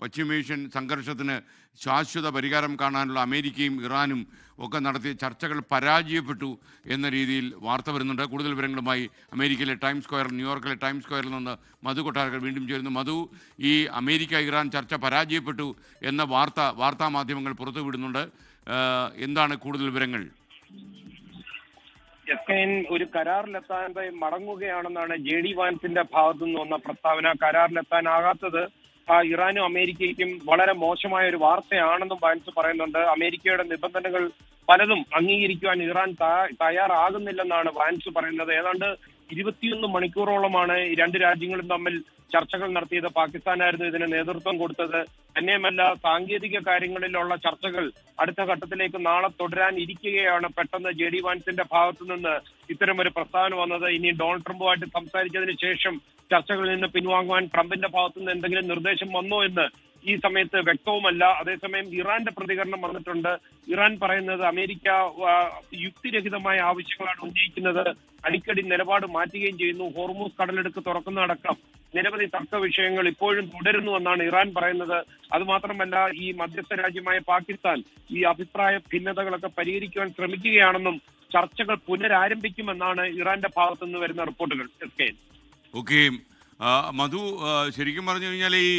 പശ്ചിമേഷ്യൻ സംഘർഷത്തിന് ശാശ്വത പരിഹാരം കാണാനുള്ള അമേരിക്കയും ഇറാനും ഒക്കെ നടത്തിയ ചർച്ചകൾ പരാജയപ്പെട്ടു എന്ന രീതിയിൽ വാർത്ത വരുന്നുണ്ട്. കൂടുതൽ വിവരങ്ങളുമായി അമേരിക്കയിലെ ടൈംസ് സ്ക്വയർ, ന്യൂയോർക്കിലെ ടൈംസ് സ്ക്വയറിൽ നിന്ന് മധു കൊട്ടാരക്കർ വീണ്ടും ചേരുന്നു. മധു, ഈ അമേരിക്ക ഇറാൻ ചർച്ച പരാജയപ്പെട്ടു എന്ന വാർത്താ മാധ്യമങ്ങൾ പുറത്തുവിടുന്നുണ്ട്. എന്താണ് കൂടുതൽ വിവരങ്ങൾ? ഒരു കരാറിലെത്താൻ മടങ്ങുകയാണെന്നാണ് JD വാൻസിന്റെ ഭാഗത്തു നിന്ന് വന്ന പ്രസ്താവന. കരാറിലെത്താനാകാത്തത് ഇറാനും അമേരിക്കയ്ക്കും വളരെ മോശമായ ഒരു വാർത്തയാണെന്നും വാൻസ് പറയുന്നുണ്ട്. അമേരിക്കയുടെ നിബന്ധനകൾ പലതും അംഗീകരിക്കുവാൻ ഇറാൻ തയ്യാറാകുന്നില്ലെന്നാണ് വാൻസ് പറയുന്നത്. ഏതാണ്ട് 21 മണിക്കൂറോളമാണ് ഈ രണ്ട് രാജ്യങ്ങളും തമ്മിൽ ചർച്ചകൾ നടത്തിയത്. പാകിസ്ഥാനായിരുന്നു ഇതിന് നേതൃത്വം കൊടുത്തത്. തന്നെയുമല്ല, സാങ്കേതിക കാര്യങ്ങളിലുള്ള ചർച്ചകൾ അടുത്ത ഘട്ടത്തിലേക്ക് നാളെ തുടരാൻ ഇരിക്കുകയാണ്. പെട്ടെന്ന് JD വാൻസിന്റെ ഭാഗത്തു നിന്ന് ഇത്തരമൊരു പ്രസ്താവന വന്നത്. ഇനി ഡൊണാൾഡ് ട്രംപുമായിട്ട് സംസാരിച്ചതിന് ശേഷം ചർച്ചകളിൽ നിന്ന് പിൻവാങ്ങുവാൻ ട്രംപിന്റെ ഭാഗത്തു നിന്ന് എന്തെങ്കിലും നിർദ്ദേശം വന്നോ എന്ന് ഈ സമയത്ത് വ്യക്തവുമല്ല. അതേസമയം ഇറാന്റെ പ്രതികരണം വന്നിട്ടുണ്ട്. ഇറാൻ പറയുന്നത് അമേരിക്ക യുക്തിരഹിതമായ ആവശ്യങ്ങളാണ് ഉന്നയിക്കുന്നത്, അടിക്കടി നിലപാട് മാറ്റുകയും ചെയ്യുന്നു, ഹോർമൂസ് കടലെടുക്ക് തുറക്കുന്നതടക്കം നിരവധി തർക്ക വിഷയങ്ങൾ ഇപ്പോഴും തുടരുന്നുവെന്നാണ് ഇറാൻ പറയുന്നത്. അതുമാത്രമല്ല, ഈ മധ്യസ്ഥ രാജ്യമായ പാകിസ്ഥാൻ ഈ അഭിപ്രായ ഭിന്നതകളൊക്കെ പരിഹരിക്കുവാൻ ശ്രമിക്കുകയാണെന്നും ചർച്ചകൾ പുനരാരംഭിക്കുമെന്നാണ് ഇറാന്റെ ഭാഗത്തു നിന്ന് വരുന്ന റിപ്പോർട്ടുകൾ. ഓക്കെ മധു, ശരിക്കും പറഞ്ഞു കഴിഞ്ഞാൽ ഈ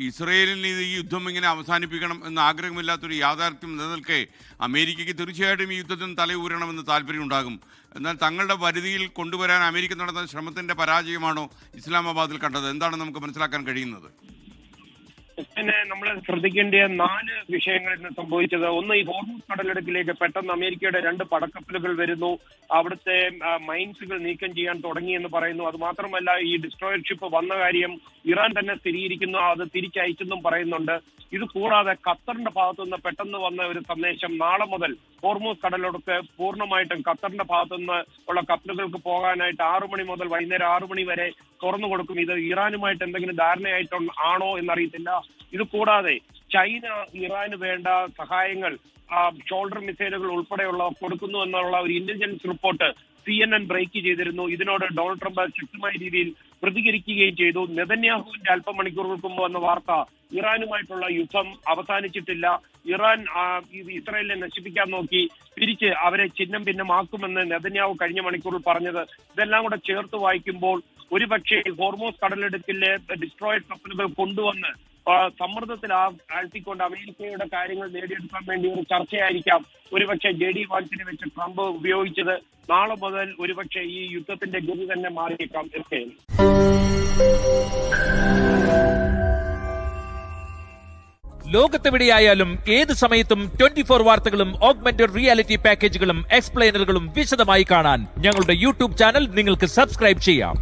ഇസ്രയേലിന് ഈ യുദ്ധം ഇങ്ങനെ അവസാനിപ്പിക്കണം എന്ന ആഗ്രഹമില്ലാത്തൊരു യാഥാർത്ഥ്യം നിലനിൽക്കെ അമേരിക്കയ്ക്ക് തീർച്ചയായിട്ടും ഈ യുദ്ധത്തിന് തലയൂരണമെന്ന് താല്പര്യമുണ്ടാകും. എന്നാൽ തങ്ങളുടെ പരിധിയിൽ കൊണ്ടുവരാൻ അമേരിക്ക നടന്ന ശ്രമത്തിൻ്റെ പരാജയമാണോ ഇസ്ലാമാബാദിൽ കണ്ടത്? എന്താണ് നമുക്ക് മനസ്സിലാക്കാൻ കഴിയുന്നത്? പിന്നെ നമ്മൾ ശ്രദ്ധിക്കേണ്ട 4 വിഷയങ്ങളിൽ സംഭവിച്ചത്. ഒന്ന്, ഈ ഹോർമൂസ് കടലിടുക്കിലേക്ക് പെട്ടെന്ന് അമേരിക്കയുടെ 2 പടക്കപ്പലുകൾ വരുന്നു. അവിടുത്തെ മൈൻസുകൾ നീക്കം ചെയ്യാൻ തുടങ്ങി എന്ന് പറയുന്നു. അത് മാത്രമല്ല, ഈ ഡിസ്ട്രോയർ ഷിപ്പ് വന്ന കാര്യം ഇറാൻ തന്നെ സ്ഥിരീകരിക്കുന്നു, അത് തിരിച്ചയച്ചെന്നും പറയുന്നുണ്ട്. ഇത് കൂടാതെ ഖത്തറിന്റെ ഭാഗത്തുനിന്ന് പെട്ടെന്ന് വന്ന ഒരു സന്ദേശം, നാളെ മുതൽ ഹോർമൂസ് കടലിടുക്ക് പൂർണ്ണമായിട്ടും ഖത്തറിന്റെ ഭാഗത്തുനിന്ന് ഉള്ള കപ്പലുകൾക്ക് പോകാനായിട്ട് 6 മണി മുതൽ വൈകുന്നേരം 6 മണി വരെ തുറന്നു കൊടുക്കും. ഇത് ഇറാനുമായിട്ട് എന്തെങ്കിലും ധാരണയായിട്ടാണോ എന്നറിയത്തില്ല. ഇത് കൂടാതെ ചൈന ഇറാന് വേണ്ട സഹായങ്ങൾ, ഷോൾഡർ മിസൈലുകൾ ഉൾപ്പെടെയുള്ള കൊടുക്കുന്നു എന്നുള്ള ഒരു ഇന്റലിജൻസ് റിപ്പോർട്ട് CNN ബ്രേക്ക് ചെയ്തിരുന്നു. ഇതിനോട് ഡൊണാൾഡ് ട്രംപ് ശക്തമായ രീതിയിൽ പ്രതികരിക്കുകയും ചെയ്തു. നെതന്യാഹുവിന്റെ അല്പമണിക്കൂറുകൾക്ക് മുമ്പ് വന്ന വാർത്ത, ഇറാനുമായിട്ടുള്ള യുദ്ധം അവസാനിച്ചിട്ടില്ല, ഇറാൻ ഇസ്രായേലിനെ നശിപ്പിക്കാൻ നോക്കി, തിരിച്ച് അവരെ ഛിന്നം ഭിന്നമാക്കുമെന്ന് നെതന്യാഹു കഴിഞ്ഞ മണിക്കൂറിൽ പറഞ്ഞത്. ഇതെല്ലാം കൂടെ ചേർത്ത് വായിക്കുമ്പോൾ ഒരുപക്ഷെ ഹോർമൂസ് കടലിടുക്കിലെ ഡിസ്ട്രോയർ കപ്പലുകൾ കൊണ്ടുവന്ന് സമ്മർദ്ദത്തിൽ ആഴ്ത്തിക്കൊണ്ട് അമേരിക്കയുടെ കാര്യങ്ങൾ നേടിയെടുക്കാൻ വേണ്ടി ഒരു ചർച്ചയായിരിക്കാം ഒരുപക്ഷെ JD വാൻസിനെ വെച്ച് ട്രംപ് ഉപയോഗിച്ചത്. നാളെ മുതൽ ഒരുപക്ഷെ ഈ യുദ്ധത്തിന്റെ ഗതി തന്നെ മാറിയേക്കാം. ലോകത്തെവിടെയായാലും ഏത് സമയത്തും 24 വാർത്തകളും ഓഗ്മെന്റഡ് റിയാലിറ്റി പാക്കേജുകളും എക്സ്പ്ലെയിനറുകളും വിശദമായി കാണാൻ ഞങ്ങളുടെ YouTube ചാനൽ നിങ്ങൾക്ക് സബ്സ്ക്രൈബ് ചെയ്യാം.